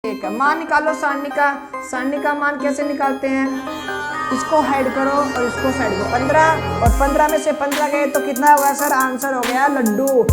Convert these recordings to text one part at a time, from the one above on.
एक है। मान निकालो सारणी का। सारणी का मान कैसे निकालते हैं? इसको ऐड करो और इसको साइड करो। 15 और 15 में से 15 गए तो कितना होगा सर? आंसर हो गया लड्डू।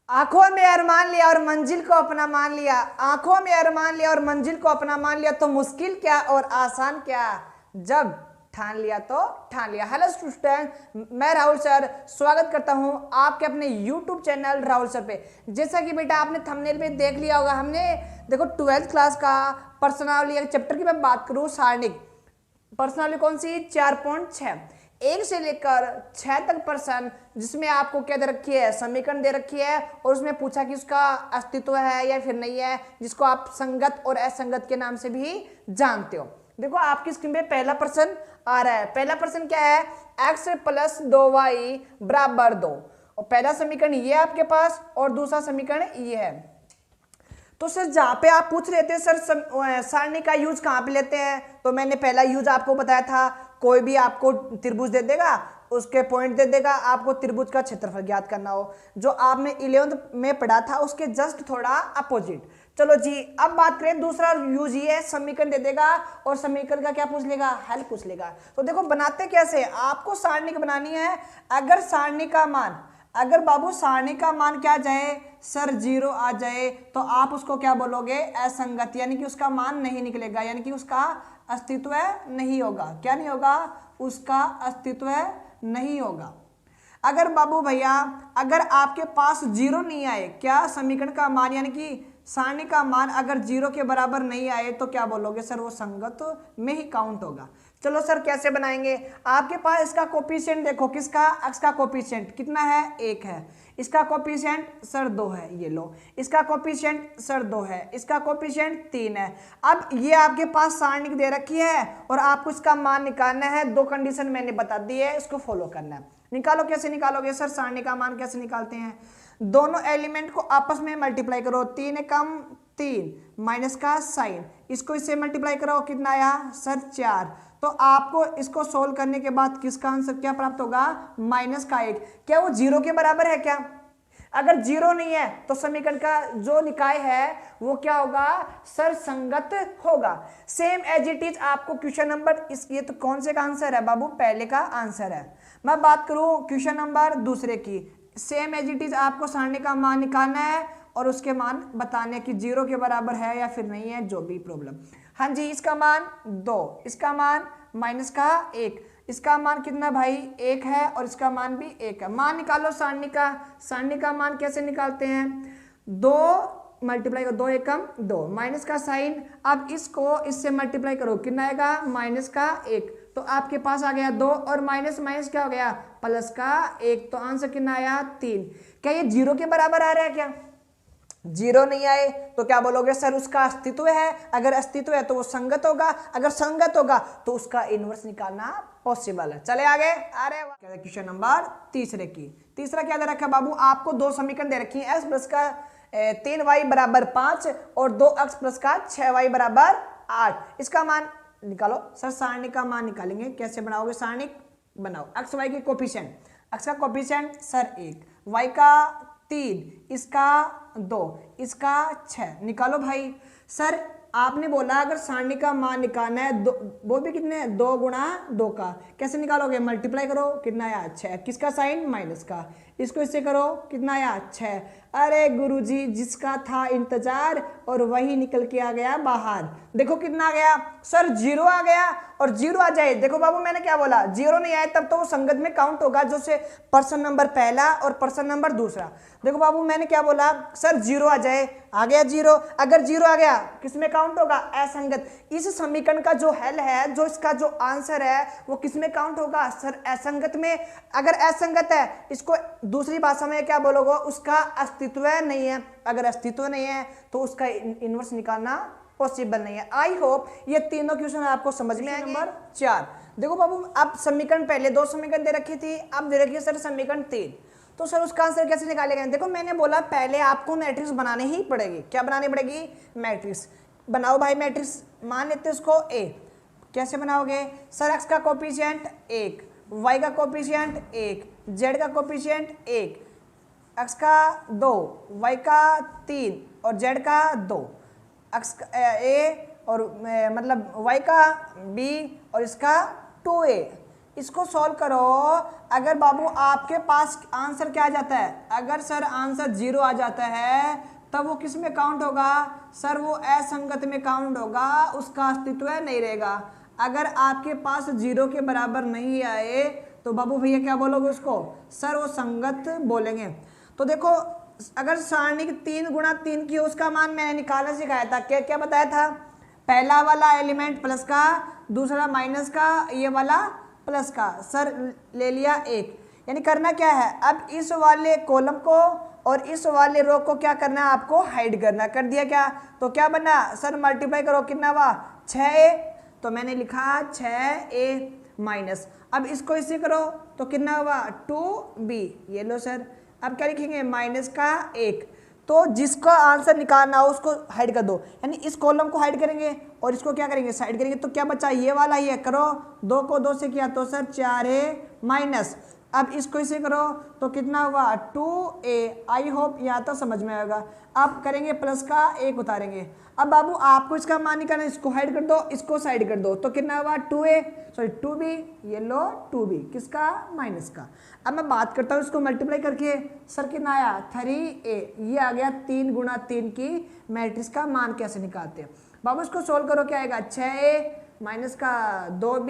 आंखों में अरमान लिया और मंजिल को अपना मान लिया। आंखों में अरमान लिया और मंजिल को अपना मान लिया, तो मुश्किल क्या और आसान क्या, जब ठान लिया तो ठान लिया। हेलो स्टूडेंट, मैं राहुल सर स्वागत करता हूं आपके अपने YouTube चैनल राहुल सर पे। जैसा कि बेटा आपने थंबनेल पे देख लिया होगा, हमने देखो 12th क्लास का पर्सनावली चैप्टर की मैं बात करूं, सारणिक पर्सनावली कौन सी? 4.6, 1 से लेकर 6 तक प्रश्न, जिसमें आपको क्या दे रखी है? समीकरण दे रखी है, और उसमें पूछा कि उसका अस्तित्व है या फिर नहीं है, जिसको आप संगत और असंगत के नाम से भी जानते हो। देखो आपकी स्क्रीन पे पहला प्रश्न आ रहा है। पहला प्रश्न क्या है? x + 2y = 2। और पहला समीकरण ये आपके पास और दूसरा समीकरण ये है। तो सर जहाँ पे आप पूछ रहे थे सर सारणी का यूज कहाँ पे लेते हैं, तो मैंने पहला यूज आपको बताया था। कोई भी आपको त्रिभुज दे देगा, उसके पॉइंट दे देगा, आपको त्रिभुज का क्षेत्रफल ज्ञात करना हो, जो आपने 11th में पढ़ा था उसके जस्ट थोड़ा अपोजिट। चलो जी, अब बात करें दूसरा यूज ये है, समीकरण दे देगा और समीकरण का क्या पूछ लेगा? हल पूछ लेगा। तो देखो बनाते कैसे, आपको सारणी बनानी है। अगर सारणी का मान, अगर बाबू सारणी का मान क्या जाए सर? 0 आ जाए, तो आप उसको क्या बोलोगे? असंगत, यानी कि उसका मान नहीं निकलेगा, यानी कि उसका अस्तित्व नहीं होगा। क्या नहीं होगा? उसका अस्तित्व नहीं होगा। अगर बाबू भैया अगर आपके पास 0 नहीं आए, क्या समीकरण का मान यानी कि सारणी का मान अगर 0 के बराबर नहीं आए, तो क्या बोलोगे सर? वो संगत में ही काउंट होगा। चलो सर कैसे बनाएंगे? आपके पास इसका कोफिशिएंट देखो, किसका? x का कोफिशिएंट कितना है? 1 है। इसका कोफिशिएंट सर 2 है, ये लो। इसका कोफिशिएंट सर 2 है, इसका कोफिशिएंट 3 है। अब ये आपके पास सारणी दे रखी है और आपको इसका मान निकालना है। 2 कंडीशन मैंने बता दी है, इसको फॉलो करना है। निकालो, कैसे निकालोगे सर? सारणी का मान कैसे निकालते हैं? दोनों एलिमेंट को आपस में मल्टीप्लाई करो। 3 कम 3 माइनस का साइन, इसको इससे मल्टीप्लाई करो, कितना आया सर? 4। तो आपको इसको सोल्व करने के बाद किसका आंसर क्या प्राप्त होगा? -1। क्या वो 0 के बराबर है क्या? अगर 0 नहीं है तो समीकरण का जो निकाय है वो क्या होगा सर? संगत होगा। सेम एज इट इज आपको क्वेश्चन नंबर ये तो कौन से का आंसर है बाबू? पहले का आंसर है। मैं बात करूं क्वेश्चन नंबर दूसरे की, सेम एज इट इज आपको सारणी का मान निकालना है और उसके मान बताने की 0 के बराबर है या फिर नहीं है, जो भी प्रॉब्लम। हाँ जी, इसका मान 2, इसका मान -1, इसका मान कितना भाई? 1 है, और इसका मान भी 1 है। मान निकालो सारणी का। सारणी का मान कैसे निकालते हैं? 2 मल्टीप्लाई करो, 2 एकम 2, माइनस का साइन, अब इसको इससे मल्टीप्लाई करो, कितना आएगा? -1। तो आपके पास आ गया 2 और माइनस माइनस क्या हो गया? +1। तो आंसर कितना आया? 3। क्या ये 0 के बराबर आ रहा है क्या? 0 नहीं आए तो क्या बोलोगे सर? उसका अस्तित्व है। अगर अस्तित्व है तो वो संगत होगा, अगर संगत होगा तो उसका इनवर्स निकालना पॉसिबल है। चले आगे। अरे क्वेश्चन नंबर तीसरे की, तीसरा क्या दे रखा है बाबू? आपको 2 समीकरण दे रखी है, x+ का 3y = 5 और 2x+ का 6y = 8। इसका मान निकालो सर। सारणी का मान निकालेंगे, कैसे बनाओगे? सारणी बनाओ। x y के कोफिशिएंट, x का कोफिशिएंट सर 1, y का 3, इसका 2, इसका 6, निकालो भाई। सर आपने बोला अगर सारणी का मान निकालना है, वो भी कितने? 2 × 2 का। कैसे निकालोगे? मल्टीप्लाई करो, कितना आया? 6। किसका साइन? माइनस का। इसको इससे करो, कितना आया? 6। अरे गुरुजी, जिसका था इंतजार और वही निकल के आ गया बाहर। देखो कितना आ गया सर? 0 आ गया। और 0 आ जाए, देखो बाबू मैंने क्या बोला? 0 नहीं आए तब तो वो संगत में काउंट होगा, जो से पर्सन नंबर पहला और पर्सन नंबर दूसरा। देखो बाबू मैंने क्या बोला सर? 0 आ जाए, आ गया 0। अगर 0 आ गया किसमें काउंट होगा? असंगत। इस समीकरण का जो हल है, जो इसका जो आंसर है, वो किसमें काउंट होगा सर? असंगत में। अगर असंगत है, इसको दूसरी भाषा में क्या बोलोगे? उसका अस्तित्व नहीं है। अगर अस्तित्व नहीं है तो उसका इनवर्स निकालना पॉसिबल नहीं है। आई होप ये तीनों क्वेश्चन आपको समझ में आएंगे। नंबर 4 देखो बाबू, अब समीकरण पहले 2 समीकरण दे रखी थी, अब दे रखी है सर समीकरण 3। तो सर उसका आंसर कैसे निकालेगा? देखो मैंने बोला पहले आपको मैट्रिक्स बनानी ही पड़ेगी। क्या बनानी पड़ेगी? मैट्रिक्स बनाओ भाई। मैट्रिक्स मान लेते हैं उसको A। कैसे बनाओगे सर? x का कोफिशिएंट 1, y का कोफिशिएंट 1, z का कोफिशिएंट 1, एक्स का 2, वाई का 3 और जेड का 2, एक्स ए और मतलब वाई का बी और इसका 2a। इसको सॉल्व करो। अगर बाबू आपके पास आंसर क्या आ जाता है, अगर सर आंसर 0 आ जाता है तब वो किस में काउंट होगा सर, वो असंगत में काउंट होगा, उसका अस्तित्व नहीं रहेगा। अगर आपके पास 0 के बराबर नहीं आए तो बाबू भैया क्या बोलोगे उसको, सर वो संगत बोलेंगे। तो देखो अगर सारणी 3 गुणा 3 की उसका मान मैंने निकालना सिखाया था, क्या क्या बताया था, पहला वाला एलिमेंट प्लस का, दूसरा माइनस का, ये वाला प्लस का, सर ले लिया 1। यानी करना क्या है, अब इस वाले कॉलम को और इस वाले रो को क्या करना है, आपको हाइड करना। कर दिया क्या, तो क्या बना सर, मल्टीप्लाई करो, कितना हुआ 6a, तो मैंने लिखा 6a माइनस, अब इसको इससे करो तो कितना हुआ 2b, ये लो सर। अब क्या लिखेंगे, माइनस का 1। तो जिसका आंसर निकालना हो उसको हाइड कर दो, यानी इस कॉलम को हाइड करेंगे और इसको क्या करेंगे, साइड करेंगे। तो क्या बचा, ये वाला ही है, करो 2 को 2 से किया तो सर 4a माइनस, अब इसको इसे करो तो कितना हुआ 2a। आई होप यहाँ तो समझ में आएगा। अब करेंगे प्लस का 1 उतारेंगे। अब बाबू आपको इसका मान निकालना, इसको हाइड कर दो, इसको साइड कर दो, तो कितना हुआ 2b, ये लो 2b, किसका, माइनस का। अब मैं बात करता हूँ इसको मल्टीप्लाई करके, सर कितना आया 3a, ये आ गया 3 गुणा 3 की मैट्रिक्स का मान कैसे निकालते हैं बाबू। इसको सोल्व करो, क्या आएगा 6a माइनस का 2b,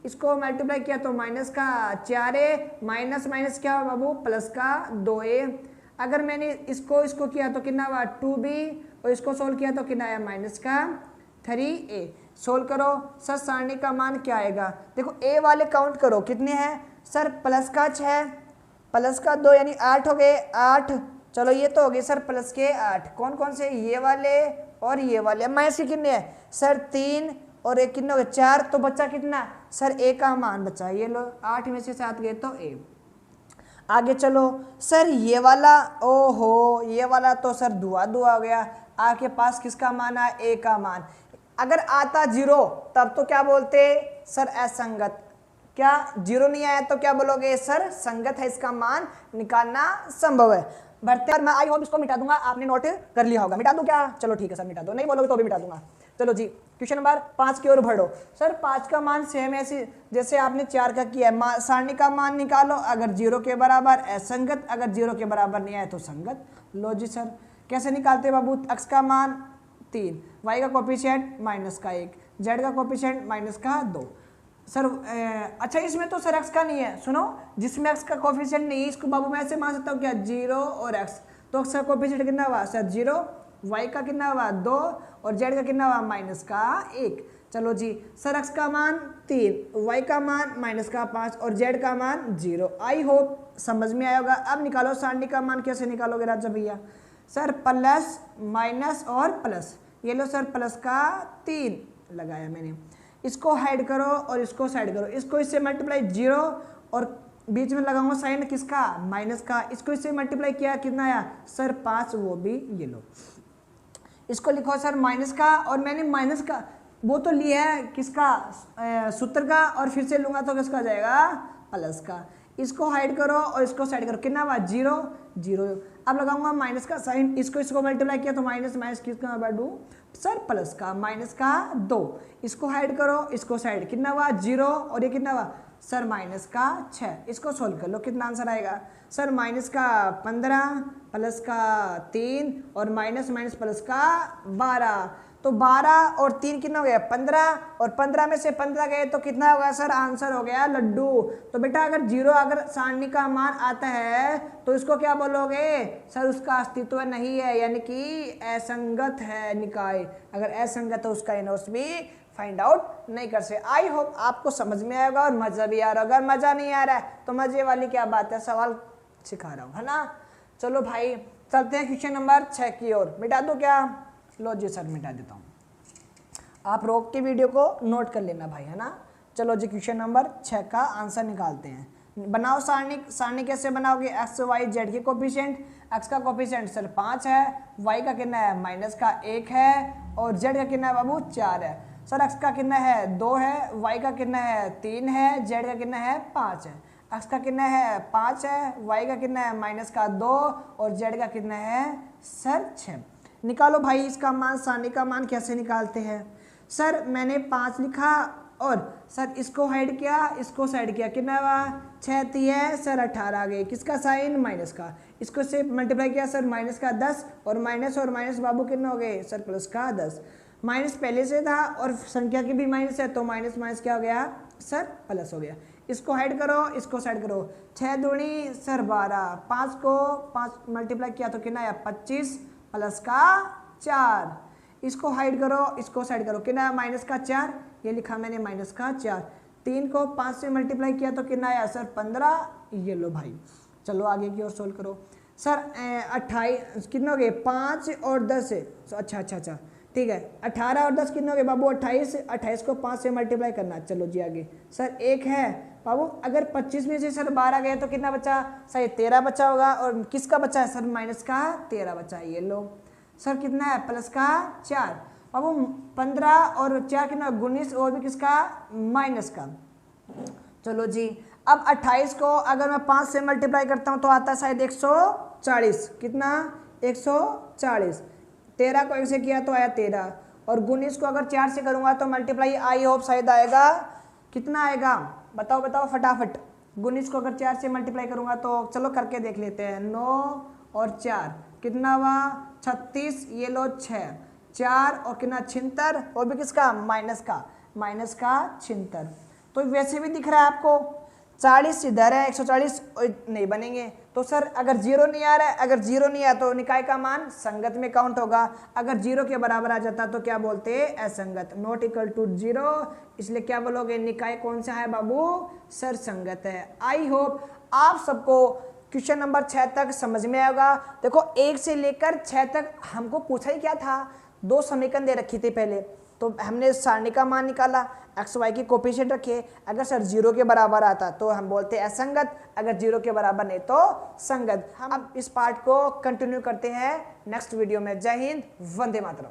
इसको मल्टीप्लाई किया तो माइनस का 4a, माइनस माइनस क्या हुआ बाबू, प्लस का 2a। अगर मैंने इसको किया तो कितना हुआ 2b, और इसको सोल्व किया तो कितना आया माइनस का 3a। सोल्व करो सर, सारणी का मान क्या आएगा, देखो a वाले काउंट करो कितने हैं सर, प्लस का 6 प्लस का 2 यानी 8 हो गए, 8। चलो ये तो हो गए सर प्लस के 8, कौन कौन से, ये वाले और ये वाले। माइनस के कितने हैं सर 3 और 1 कितने हो गए 4, तो बच्चा कितना सर a का मान बचा, ये लो 8 में से 7 गए तो a। आगे चलो सर, ये वाला, ओहो ये वाला तो सर दुआ हो गया, आपके पास किसका मान है, a का मान। अगर आता 0 तब तो क्या बोलते सर असंगत, क्या 0 नहीं आया तो क्या बोलोगे सर संगत है, इसका मान निकालना संभव है। बढ़ते मैं आई होप इसको मिटा दूंगा, आपने नोट कर लिया होगा। मिटा दूं क्या, चलो ठीक है सर मिटा दो, नहीं बोलोगे तो भी मिटा दूंगा। चलो जी क्वेश्चन नंबर 5 की ओर बढ़ो। सर 5 का मान सेम ऐसे जैसे आपने 4 का किया है, सारणी का मान निकालो, अगर 0 के बराबर असंगत, अगर 0 के बराबर नहीं आए तो संगत। लो जी सर कैसे निकालते बाबू, x का मान 3, y का कोफिशिएंट माइनस का 1, z का कोफिशिएंट माइनस का 2। सर अच्छा इसमें तो सर x का नहीं है, सुनो जिसमें x का कोफिशिएंट नहीं है इसको बाबू मैं ऐसे मान सकता हूँ क्या 0 और x, तो x का कोफिशिएंट कितना हुआ सर 0, y का कितना हुआ 2 और z का कितना हुआ माइनस का 1। चलो जी सर x का मान 3, y का मान माइनस का 5 और z का मान 0। आई होप समझ में आया होगा। अब निकालो सारणी का मान, कैसे निकालोगे राजा भैया, सर प्लस माइनस और प्लस, ये लो सर प्लस का 3 लगाया मैंने, इसको हाइड करो और इसको साइड करो, इसको इससे मल्टीप्लाई 0 और बीच में लगाऊंगा साइन किसका माइनस का, इसको इससे मल्टीप्लाई किया कितना आया सर 5, वो भी ये लो। इसको लिखो सर माइनस का, और मैंने माइनस का वो तो लिया है किसका सूत्र का, और फिर से लूंगा तो किसका जाएगा प्लस का। इसको हाइड करो और इसको साइड करो, कितना हुआ 0 0। अब लगाऊंगा माइनस का साइन, इसको मल्टीप्लाई किया तो माइनस माइनस किसका बढ़ दूँ सर प्लस का, माइनस का 2। इसको हाइड करो, इसको साइड, कितना हुआ 0 और ये कितना हुआ सर माइनस का 6। इसको सोल्व कर लो, कितना आंसर आएगा सर माइनस का 15 प्लस का 3 और माइनस माइनस प्लस का 12। तो 12 और 3 कितना हो गया 15, और 15 में से 15 गए तो कितना होगा सर आंसर हो गया लड्डू। तो बेटा अगर 0 अगर सारणी का मान आता है तो इसको क्या बोलोगे सर उसका अस्तित्व नहीं है, यानी कि असंगत है निकाय। अगर असंगत है उसका इनवर्स भी फाइंड आउट नहीं कर सकते। आई होप आपको समझ में आएगा और मजा भी आ रहा होगा। अगर मजा नहीं आ रहा है तो मजे वाली क्या बात है, सवाल सिखा रहा हूँ है ना। चलो भाई चलते हैं क्वेश्चन नंबर 6 की ओर। मिटा दो क्या, लो जी सर मिटा देता हूँ, आप रोक के वीडियो को नोट कर लेना भाई है ना। चलो जी क्वेश्चन नंबर 6 का आंसर निकालते हैं। बनाओ सारणी। सारणी कैसे बनाओगे, एक्स वाई जेड के कोफिशिएंट, एक्स का कोफिशिएंट सर 5 है, वाई का कितना है माइनस का 1 है और जेड का कितना है बाबू 4 है। सर एक्स का कितना है 2 है, वाई का कितना है 3 है, जेड का कितना है 5 है। x का कितना है 5 है, y का कितना है माइनस का 2 और z का कितना है सर 6। निकालो भाई इसका मान, सानी का मान कैसे निकालते हैं। सर मैंने 5 लिखा और सर इसको हाइड किया, इसको साइड किया, कितना हुआ 6 3 सर 18 आ गए, किसका साइन माइनस का, इसको से मल्टीप्लाई किया सर माइनस का 10 और माइनस बाबू कितना हो गए सर प्लस का 10। माइनस पहले से था और संख्या की भी माइनस है तो माइनस माइनस क्या हो गया सर प्लस हो गया। इसको हाइड करो, इसको साइड करो, 6 दूनी सर 12, 5 को 5 मल्टीप्लाई किया तो कितना आया 25 प्लस का 4। इसको हाइड करो, इसको साइड करो, कितना माइनस का 4, ये लिखा मैंने माइनस का 4। 3 को 5 से मल्टीप्लाई किया तो कितना आया सर 15, ये लो भाई। चलो आगे की ओर सोल्व करो। सर 28 कितने हो गए 5 और 10 है, अच्छा ठीक है। 18 और 10 कितने हो गए बाबू 28, 28 को 5 से मल्टीप्लाई करना। चलो जी आगे। सर 1 है बाबू, अगर 25 में से सर 12 गए तो कितना बचा सर 13 बचा होगा, और किसका बचा है सर माइनस का 13 बचा है, ये लो। सर कितना है प्लस का 4 बाबू, 15 और 4 कितना 19 और भी किसका माइनस का। चलो जी अब 28 को अगर मैं 5 से मल्टीप्लाई करता हूँ तो आता है शायद 140, कितना 140। 13 को 1 से किया तो आया 13 और 19 को अगर 4 से करूँगा तो मल्टीप्लाई आई होप शायद आएगा, कितना आएगा बताओ बताओ फटाफट। 19 को अगर 4 से मल्टीप्लाई करूँगा तो चलो करके देख लेते हैं। 9 और 4 कितना हुआ 36, ये लो 6, 4 और कितना 76 और भी किसका माइनस का 76। तो वैसे भी दिख रहा है आपको 40 इधर है 140 नहीं बनेंगे। तो सर अगर 0 नहीं आ रहा है, अगर 0 नहीं आया तो निकाय का मान संगत में काउंट होगा, अगर 0 के बराबर आ जाता तो क्या बोलते हैं असंगत, नॉट इक्वल टू 0। इसलिए क्या बोलोगे निकाय कौन सा है बाबू सर संगत है। आई होप आप सबको क्वेश्चन नंबर 6 तक समझ में आएगा। देखो 1 से लेकर 6 तक हमको पूछा ही क्या था, 2 समीकरण दे रखी थी पहले, तो हमने सारणी का मान निकाला, एक्स वाई की कोफिशिएंट रखे, अगर सर 0 के बराबर आता तो हम बोलते असंगत, अगर 0 के बराबर नहीं तो संगत। हम अब इस पार्ट को कंटिन्यू करते हैं नेक्स्ट वीडियो में। जय हिंद, वंदे मातरम।